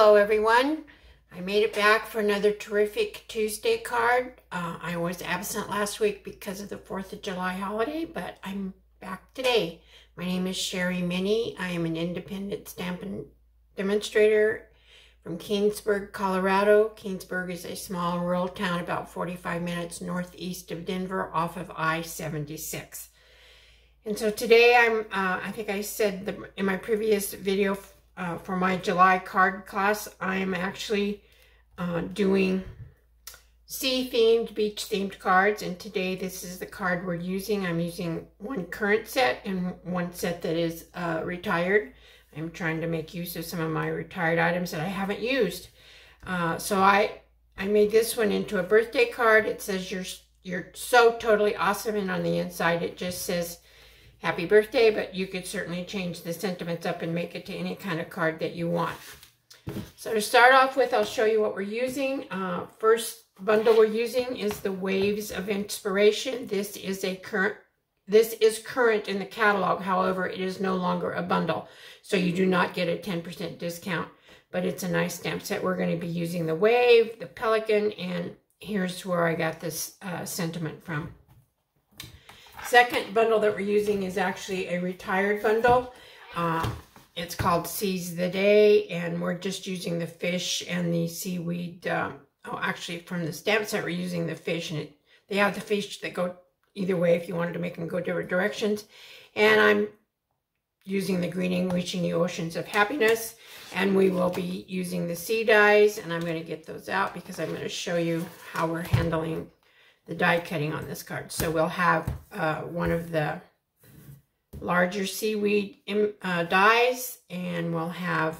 Hello everyone. I made it back for another terrific Tuesday card. I was absent last week because of the 4th of July holiday, but I'm back today. My name is Sherry Minnie. I am an independent stamping demonstrator from Keensburg, Colorado. Keensburg is a small rural town about 45 minutes northeast of Denver off of I-76. And so today I think I said in my previous video for my July card class, I'm actually doing sea-themed, beach-themed cards. And today this is the card we're using. I'm using one current set and one set that is retired. I'm trying to make use of some of my retired items that I haven't used. So I made this one into a birthday card. It says you're so totally awesome, and on the inside it just says happy birthday, but you could certainly change the sentiments up and make it to any kind of card that you want. So to start off with, I'll show you what we're using. First bundle we're using is the Waves of Inspiration. This is current in the catalog. However, it is no longer a bundle, so you do not get a 10% discount, but it's a nice stamp set. We're going to be using the Wave, the Pelican, and here's where I got this sentiment from. Second bundle that we're using is actually a retired bundle. It's called Seize the Day, and we're just using the fish and the seaweed. Actually, from the stamp set, we're using the fish, and they have the fish that go either way if you wanted to make them go different directions. And I'm using the Greening Reaching the Oceans of Happiness, and we will be using the sea dies, and I'm going to get those out because I'm going to show you how we're handling the die cutting on this card. So we'll have one of the larger seaweed dies, and we'll have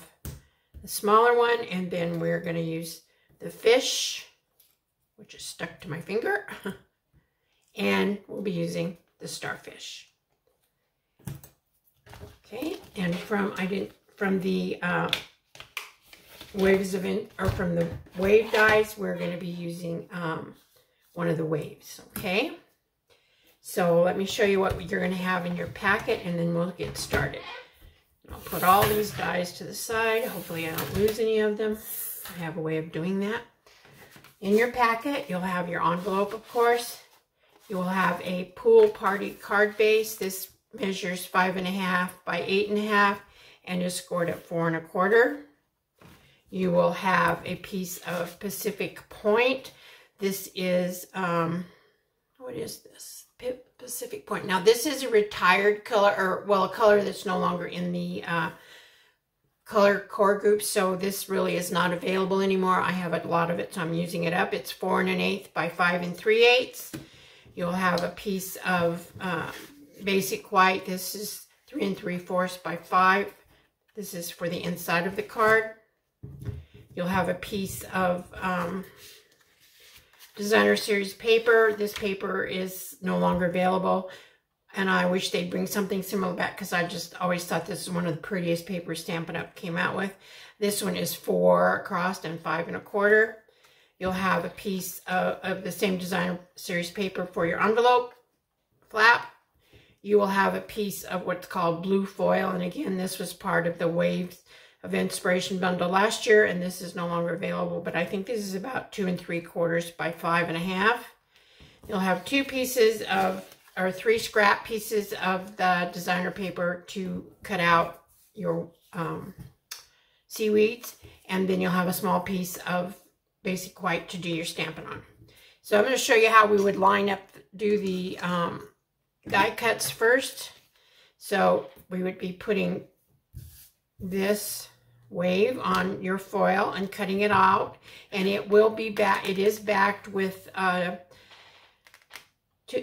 the smaller one, and then we're going to use the fish, which is stuck to my finger, and we'll be using the starfish. Okay, and from the wave dies, we're going to be using one of the waves. Okay, so let me show you what you're going to have in your packet, and then we'll get started. I'll put all these dies to the side. Hopefully I don't lose any of them. I have a way of doing that. In your packet, you'll have your envelope, of course. You will have a pool party card base. This measures 5.5 by 8.5 and is scored at 4 1/4. You will have a piece of Pacific Point. This is, what is this? Pacific Point. Now, this is a retired color, or, well, a color that's no longer in the color core group, so this really is not available anymore. I have a lot of it, so I'm using it up. It's 4 1/8 by 5 3/8. You'll have a piece of Basic White. This is 3 3/4 by 5. This is for the inside of the card. You'll have a piece of Designer Series paper. This paper is no longer available, and I wish they'd bring something similar back because I just always thought this is one of the prettiest papers Stampin' Up! Came out with. This one is 4 across and 5 1/4. You'll have a piece of the same Designer Series paper for your envelope flap. You will have a piece of what's called blue foil, and again, this was part of the Waves of Inspiration bundle last year, and this is no longer available, but I think this is about 2 3/4 by 5 1/2. You'll have 2 pieces of, or 3 scrap pieces of the designer paper to cut out your seaweeds, and then you'll have a small piece of Basic White to do your stamping on. So I'm going to show you how we would line up, do the die cuts first. So we would be putting this wave on your foil and cutting it out, and it will be back. It is backed with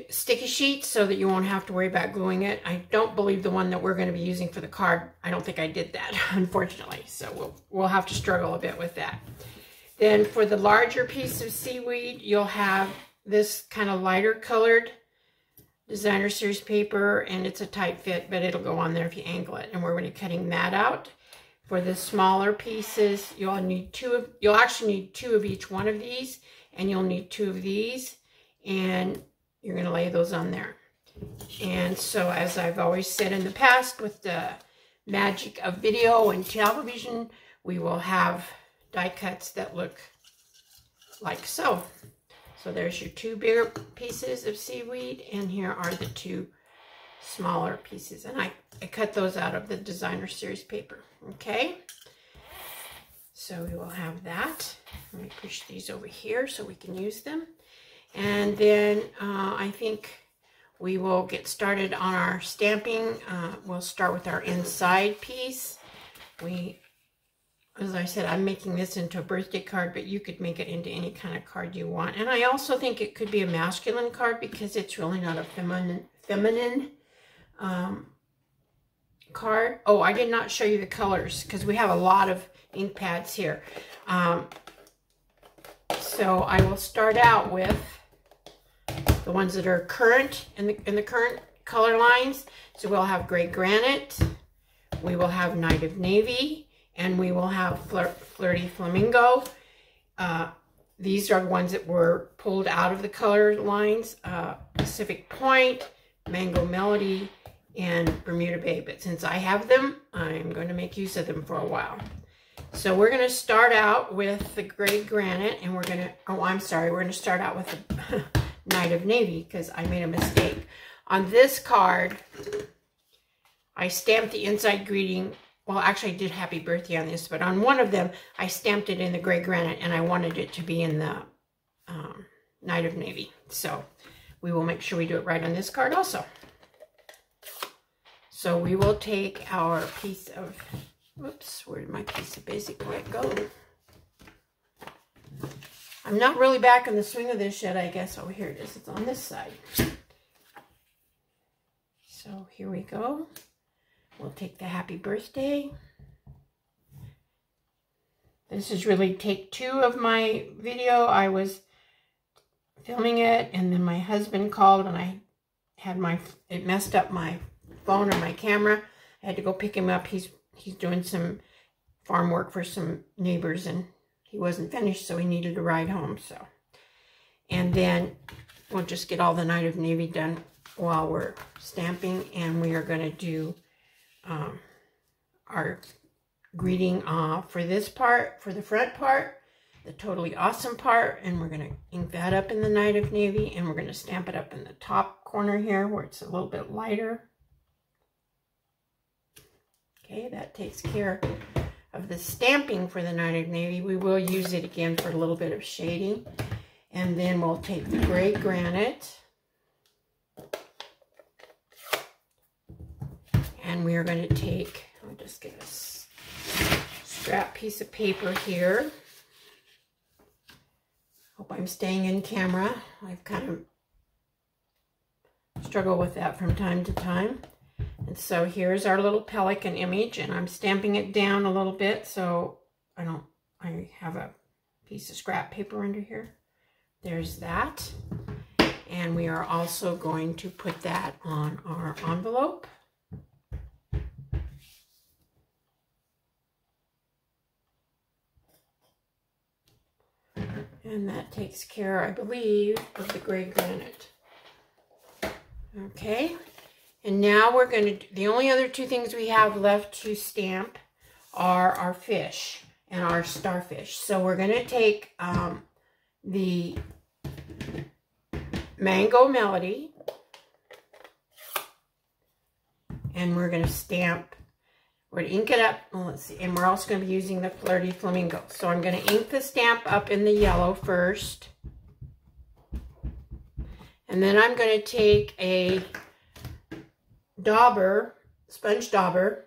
sticky sheets so that you won't have to worry about gluing it. I don't believe the one that we're going to be using for the card, I don't think I did that, unfortunately. So we'll have to struggle a bit with that. Then for the larger piece of seaweed, you'll have this kind of lighter colored Designer Series paper, and it's a tight fit, but it'll go on there if you angle it, and we're going to be cutting that out. For the smaller pieces, you'll actually need 2 of each one of these, and you'll need 2 of these, and you're going to lay those on there. And so, as I've always said in the past, with the magic of video and television, we will have die cuts that look like so. So there's your 2 bigger pieces of seaweed, and here are the 2 smaller pieces. And I cut those out of the designer series paper. Okay, so we will have that. Let me push these over here so we can use them. And then I think we will get started on our stamping. We'll start with our inside piece. As I said, I'm making this into a birthday card, but you could make it into any kind of card you want. And I also think it could be a masculine card because it's really not a feminine card. Oh, I did not show you the colors because we have a lot of ink pads here. So I will start out with the ones that are current in the current color lines. So we'll have Gray Granite, we will have Night of Navy, and we will have Flirty Flamingo. These are the ones that were pulled out of the color lines. Pacific Point, Mango Melody, and Bermuda Bay. But since I have them, I'm going to make use of them for a while. So we're going to start out with the Gray Granite, and we're going to, oh, I'm sorry, we're going to start out with the Night of Navy because I made a mistake. On this card, I stamped the inside greeting. Well, actually I did Happy Birthday on this, but on one of them, I stamped it in the Gray Granite, and I wanted it to be in the Night of Navy. So we will make sure we do it right on this card also. So we will take our piece of, whoops, where did my piece of basic white go? I'm not really back in the swing of this yet, I guess. Oh, here it is. It's on this side. So here we go. We'll take the Happy Birthday. This is really take 2 of my video. I was filming it, and then my husband called, and I had it messed up my phone or my camera. I had to go pick him up. He's doing some farm work for some neighbors, and he wasn't finished, so he needed a ride home. So, and then we'll just get all the Night of Navy done while we're stamping, and we are going to do our greeting for this part, for the front part, the Totally Awesome part, and we're going to ink that up in the Night of Navy, and we're going to stamp it up in the top corner here where it's a little bit lighter. Okay, that takes care of the stamping for the Night of Navy. We will use it again for a little bit of shading, and then we'll take the Gray Granite. And we are going to take, I'll just get a scrap piece of paper here. Hope I'm staying in camera. I've kind of struggled with that from time to time. And so here's our little pelican image, and I'm stamping it down a little bit so I have a piece of scrap paper under here. There's that. And we are also going to put that on our envelope. And that takes care, I believe, of the Gray Granite. Okay. And now we're going to, the only other 2 things we have left to stamp are our fish and our starfish. So we're going to take the Mango Melody, and we're going to stamp, we're going to ink it up, well, let's see, and we're also going to be using the Flirty Flamingo. So I'm going to ink the stamp up in the yellow first, and then I'm going to take a dauber, sponge dauber,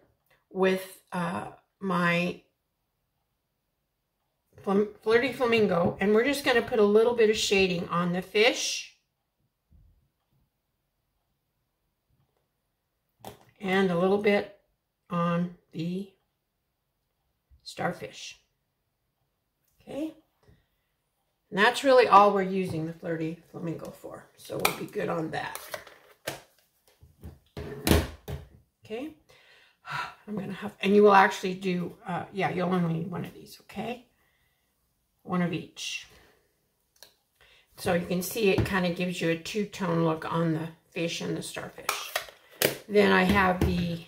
with my Flirty Flamingo, and we're just going to put a little bit of shading on the fish and a little bit on the starfish. Okay, and that's really all we're using the Flirty Flamingo for, so we'll be good on that. Okay, I'm gonna have, and you will actually do, yeah, you'll only need 1 of these, okay? 1 of each. So you can see it kind of gives you a 2-tone look on the fish and the starfish. Then I have the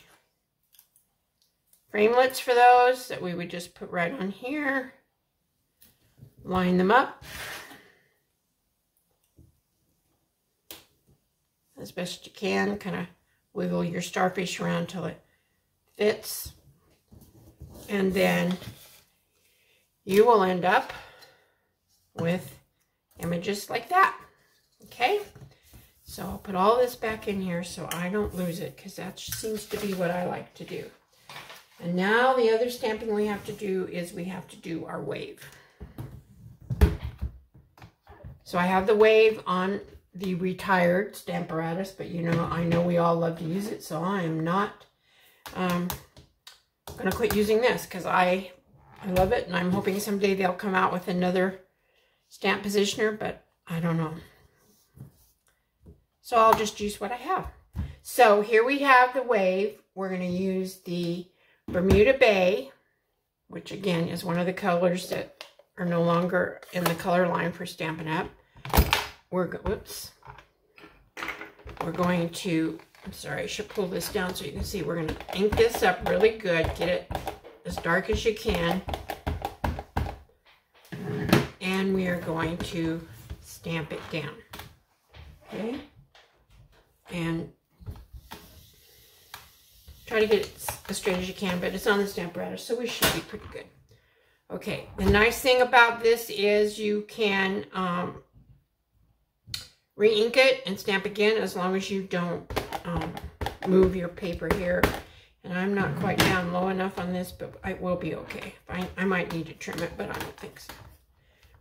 framelits for those that we would just put right on here. line them up as best you can. Kind of wiggle your starfish around till it fits. And then you will end up with images like that. Okay? So I'll put all this back in here so I don't lose it, because that seems to be what I like to do. And now the other stamping we have to do is we have to do our wave. So I have the wave on the retired Stamparatus, but you know, I know we all love to use it, so I am not going to quit using this, because I love it, and I'm hoping someday they'll come out with another stamp positioner, but I don't know. So I'll just use what I have. So here we have the wave. We're going to use the Bermuda Bay, which again is one of the colors that are no longer in the color line for Stampin' Up. We're going to, I'm sorry, I should pull this down so you can see. We're going to ink this up really good. Get it as dark as you can. And we are going to stamp it down. Okay? And try to get it as straight as you can, but it's on the Stamparatus, so we should be pretty good. Okay, the nice thing about this is you can re-ink it and stamp again as long as you don't move your paper here. And I'm not quite down low enough on this, but I will be okay. I might need to trim it, but I don't think so.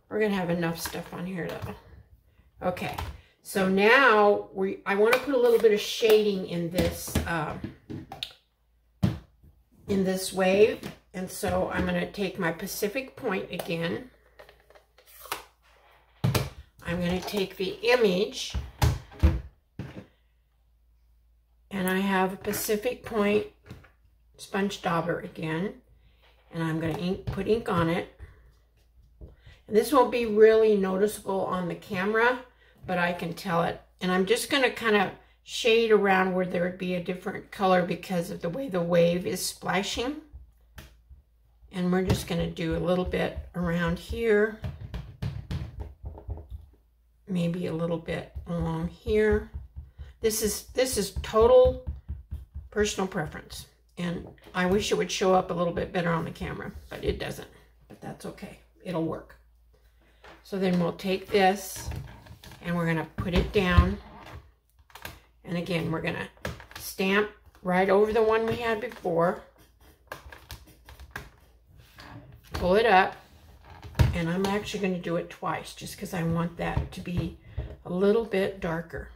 We're going to have enough stuff on here though. Okay, so now I want to put a little bit of shading in this wave. And so I'm going to take my Pacific Point again. I'm going to take the image, and I have a Pacific Point sponge dauber again, and I'm going to put ink on it. And this won't be really noticeable on the camera, but I can tell it. And I'm just going to kind of shade around where there would be a different color because of the way the wave is splashing. And we're just going to do a little bit around here. Maybe a little bit along here. This is total personal preference. And I wish it would show up a little bit better on the camera, but it doesn't. But that's okay. It'll work. So then we'll take this and we're going to put it down. And again, we're going to stamp right over the one we had before. Pull it up, and I'm actually going to do it twice just because I want that to be a little bit darker.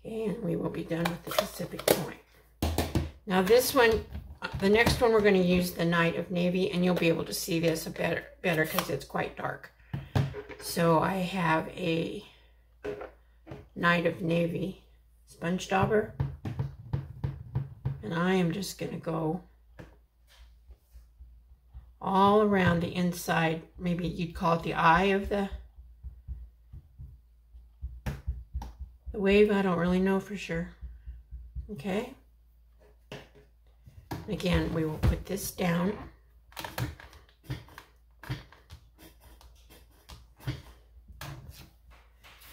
Okay, and we will be done with the Pacific Point. Now this one, the next one, we're going to use the Night of Navy, and you'll be able to see this better because it's quite dark. So I have a Night of Navy sponge dauber, and I am just going to go all around the inside. Maybe you'd call it the eye of the wave. I don't really know for sure. Okay. Again, we will put this down.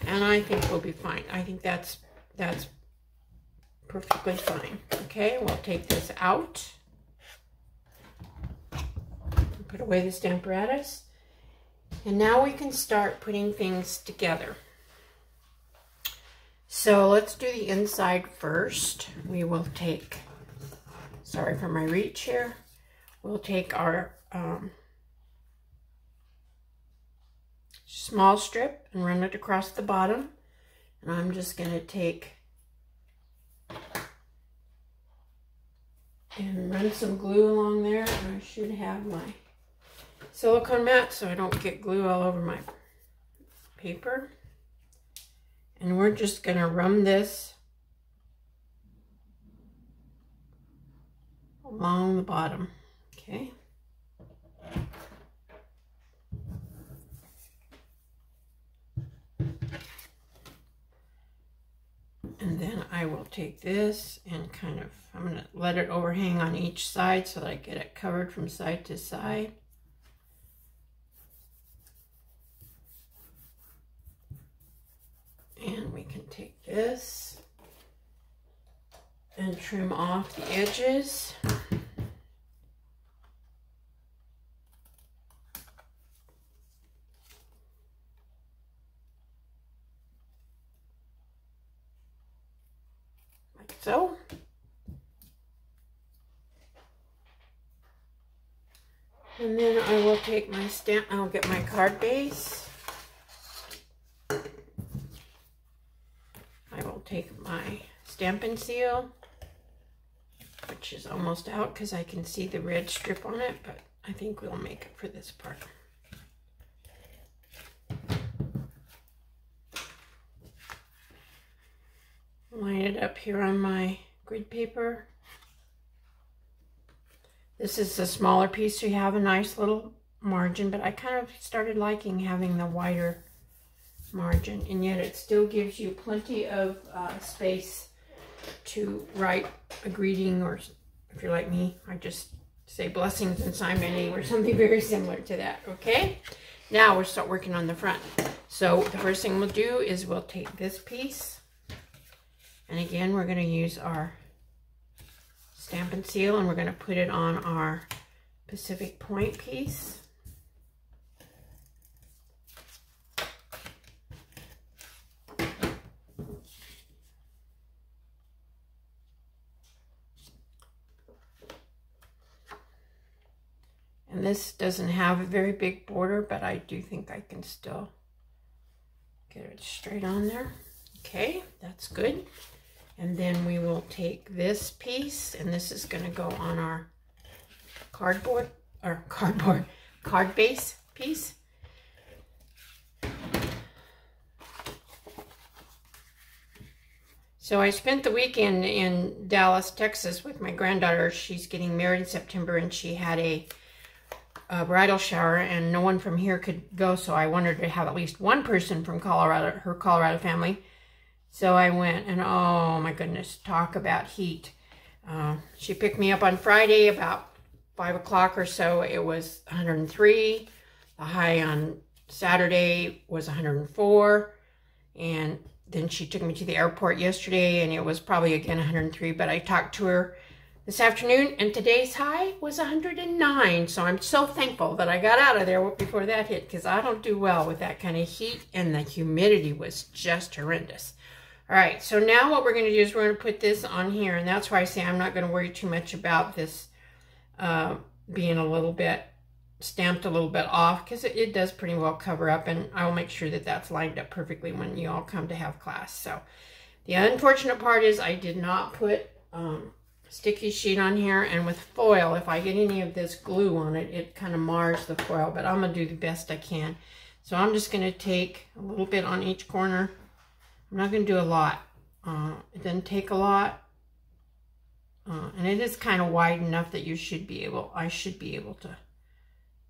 And I think we'll be fine. I think that's perfectly fine. Okay, we'll take this out. Put away the Stamparatus. And now we can start putting things together. So let's do the inside first. We will take, sorry for my reach here, we'll take our small strip and run it across the bottom. And I'm just going to take and run some glue along there. And I should have my silicone mat so I don't get glue all over my paper. And we're just going to run this along the bottom, okay? take this and kind of, I'm going to let it overhang on each side so that I get it covered from side to side. And we can take this and trim off the edges. Like so. And then I will take my stamp, I'll get my card base. I will take my Stampin' Seal, which is almost out because I can see the red strip on it, but I think we'll make it for this part. Line it up here on my grid paper. This is a smaller piece, so you have a nice little margin, but I kind of started liking having the wider margin, and yet it still gives you plenty of space to write a greeting, or if you're like me, I just say blessings and sign my name or something very similar to that. Okay, now we'll start working on the front. So the first thing we'll do is we'll take this piece, and again we're going to use our Stampin' Seal, and we're going to put it on our Pacific Point piece. And this doesn't have a very big border, but I do think I can still get it straight on there. Okay, that's good. And then we will take this piece, and this is going to go on our card base piece. So I spent the weekend in Dallas, Texas with my granddaughter. She's getting married in September, and she had a bridal shower, and no one from here could go, so I wanted to have at least one person from Colorado, her Colorado family. So I went, and oh my goodness, talk about heat. She picked me up on Friday about 5 o'clock or so. It was 103. The high on Saturday was 104. And then she took me to the airport yesterday, and it was probably again 103. But I talked to her this afternoon, and today's high was 109. So I'm so thankful that I got out of there before that hit, because I don't do well with that kind of heat, and the humidity was just horrendous. All right, so now what we're going to do is we're going to put this on here, and that's why I say I'm not going to worry too much about this being a little bit stamped a little bit off, because it does pretty well cover up, and I will make sure that that's lined up perfectly when you all come to have class. So the unfortunate part is I did not put sticky sheet on here, and with foil, if I get any of this glue on it, it kind of mars the foil, but I'm going to do the best I can. So I'm just going to take a little bit on each corner. I'm not going to do a lot. It doesn't take a lot. And it is kind of wide enough that I should be able to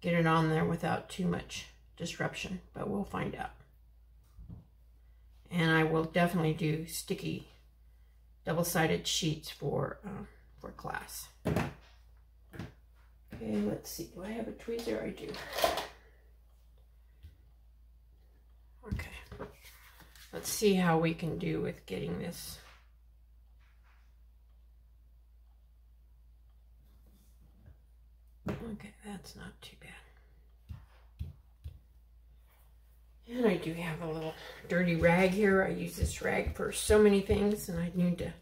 get it on there without too much disruption, but we'll find out. And I will definitely do sticky double-sided sheets for class. Okay, let's see. Do I have a tweezer? I do. Okay. Let's see how we can do with getting this. Okay, that's not too bad. And I do have a little dirty rag here. I use this rag for so many things, and I need to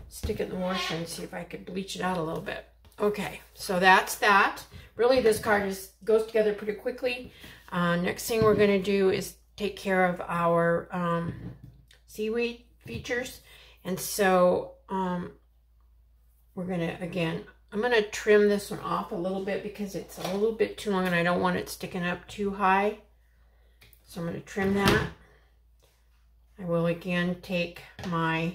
stick it in the washer and see if I could bleach it out a little bit. Okay, so that's that. Really, this card goes together pretty quickly. Next thing we're going to do is take care of our seaweed features. And so we're going to, again, I'm going to trim this one off a little bit because it's a little bit too long and I don't want it sticking up too high. So I'm going to trim that. I will again take my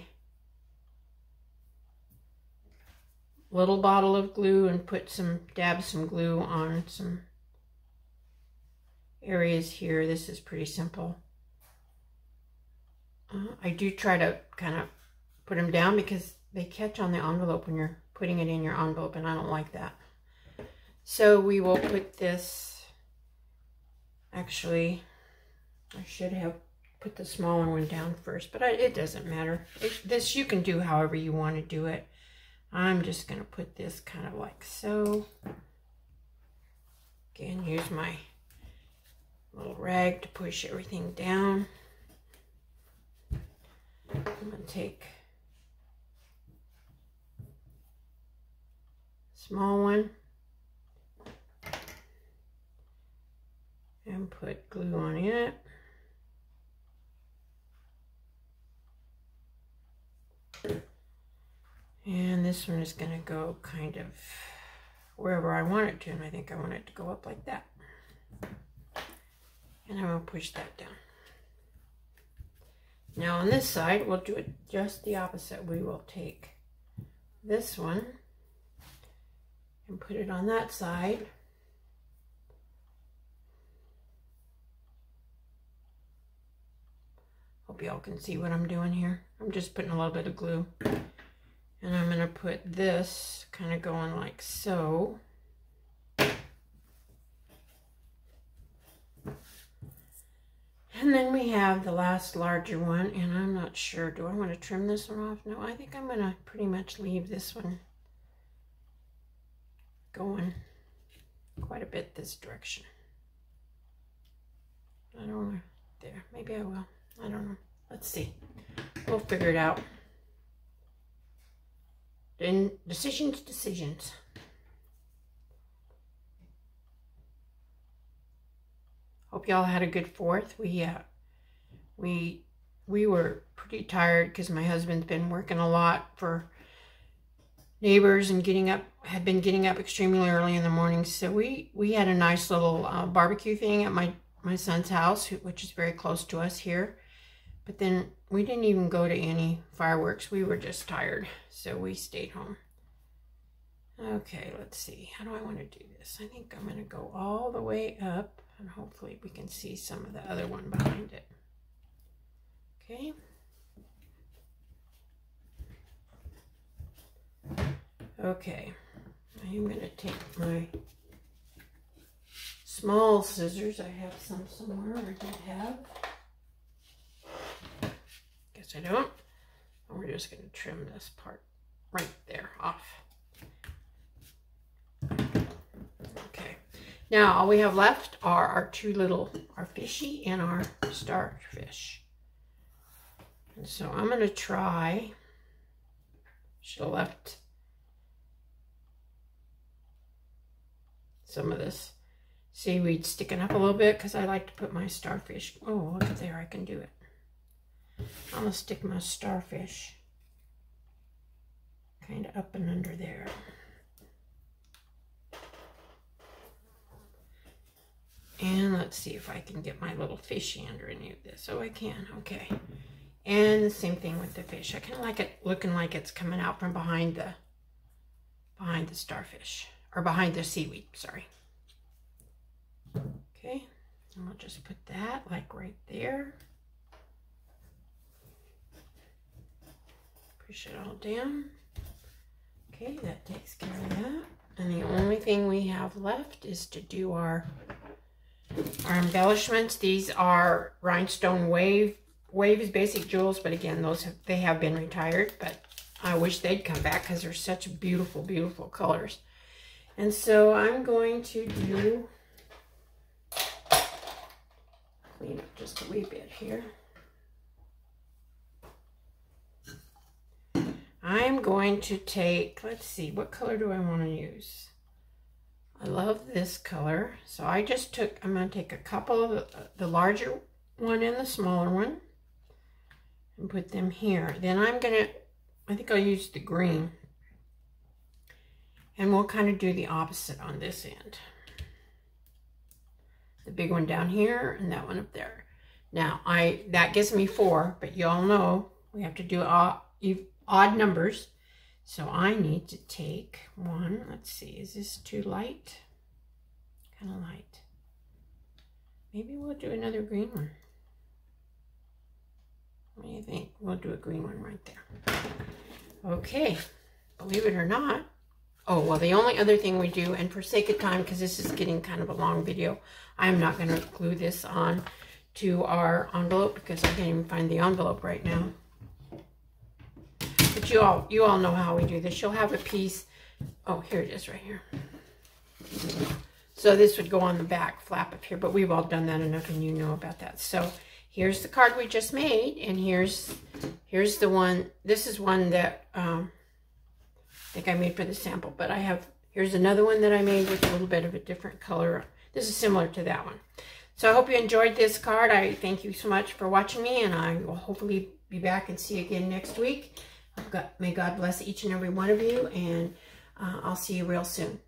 little bottle of glue and dab some glue on some areas here. This is pretty simple. I do try to kind of put them down because they catch on the envelope when you're putting it in your envelope, and I don't like that. So we will put this, actually, I should have put the smaller one down first, but it doesn't matter. This you can do however you want to do it. I'm just going to put this kind of like so. Again, use my little rag to push everything down. I'm going to take a small one and put glue on it. And this one is going to go kind of wherever I want it to, and I think I want it to go up like that. And I'm going to push that down. Now on this side, we'll do it just the opposite. We will take this one and put it on that side. Hope y'all can see what I'm doing here. I'm just putting a little bit of glue. And I'm going to put this kind of going like so. And then we have the last larger one, and I'm not sure. Do I want to trim this one off? No, I think I'm going to pretty much leave this one going quite a bit this direction. I don't know. There, maybe I will. I don't know. Let's see. We'll figure it out. Then decisions. Hope y'all had a good 4th. We were pretty tired because my husband's been working a lot for neighbors and had been getting up extremely early in the morning. So we had a nice little barbecue thing at my son's house, which is very close to us here. But then we didn't even go to any fireworks. We were just tired, so we stayed home. Okay, let's see. How do I want to do this? I think I'm going to go all the way up, and hopefully we can see some of the other one behind it. Okay. Okay. I'm going to take my small scissors. I have some somewhere. I did have. Guess I don't. And we're just going to trim this part right there off. Okay. Now all we have left are our fishy and our starfish. And so I'm going to try. Should have left some of this seaweed sticking up a little bit because I like to put my starfish. Oh, look at there. I can do it. I'm going to stick my starfish kind of up and under there. And let's see if I can get my little fishy underneath this. Oh, I can. Okay. And the same thing with the fish. I kind of like it looking like it's coming out from behind the starfish. Or behind the seaweed, sorry. Okay. And I'll just put that like right there. Push it all down. Okay, that takes care of that. And the only thing we have left is to do our embellishments. These are rhinestone waves basic jewels, but again, they have been retired, but I wish they'd come back because they're such beautiful, beautiful colors. And so I'm going to clean up just a wee bit here. I'm going to take, let's see, what color do I want to use? I love this color. So I'm going to take a couple of the larger one and the smaller one and put them here. Then I think I'll use the green. And we'll kind of do the opposite on this end. The big one down here and that one up there. Now, that gives me 4, but you all know we have to do odd numbers. So I need to take one. Let's see, is this too light? Kind of light. Maybe we'll do another green one. What do you think? We'll do a green one right there. Okay, believe it or not. Oh, well, the only other thing we do, and for sake of time, because this is getting kind of a long video, I'm not going to glue this on to our envelope because I can't even find the envelope right now. But you all know how we do this. You'll have a piece. Oh, here it is right here. So this would go on the back flap up here, but we've all done that enough and you know about that. So here's the card we just made, and here's the one. This is one that I think I made for the sample, but here's another one that I made with a little bit of a different color. This is similar to that one. So I hope you enjoyed this card. I thank you so much for watching me, and I will hopefully be back and see you again next week. May God bless each and every one of you, and I'll see you real soon.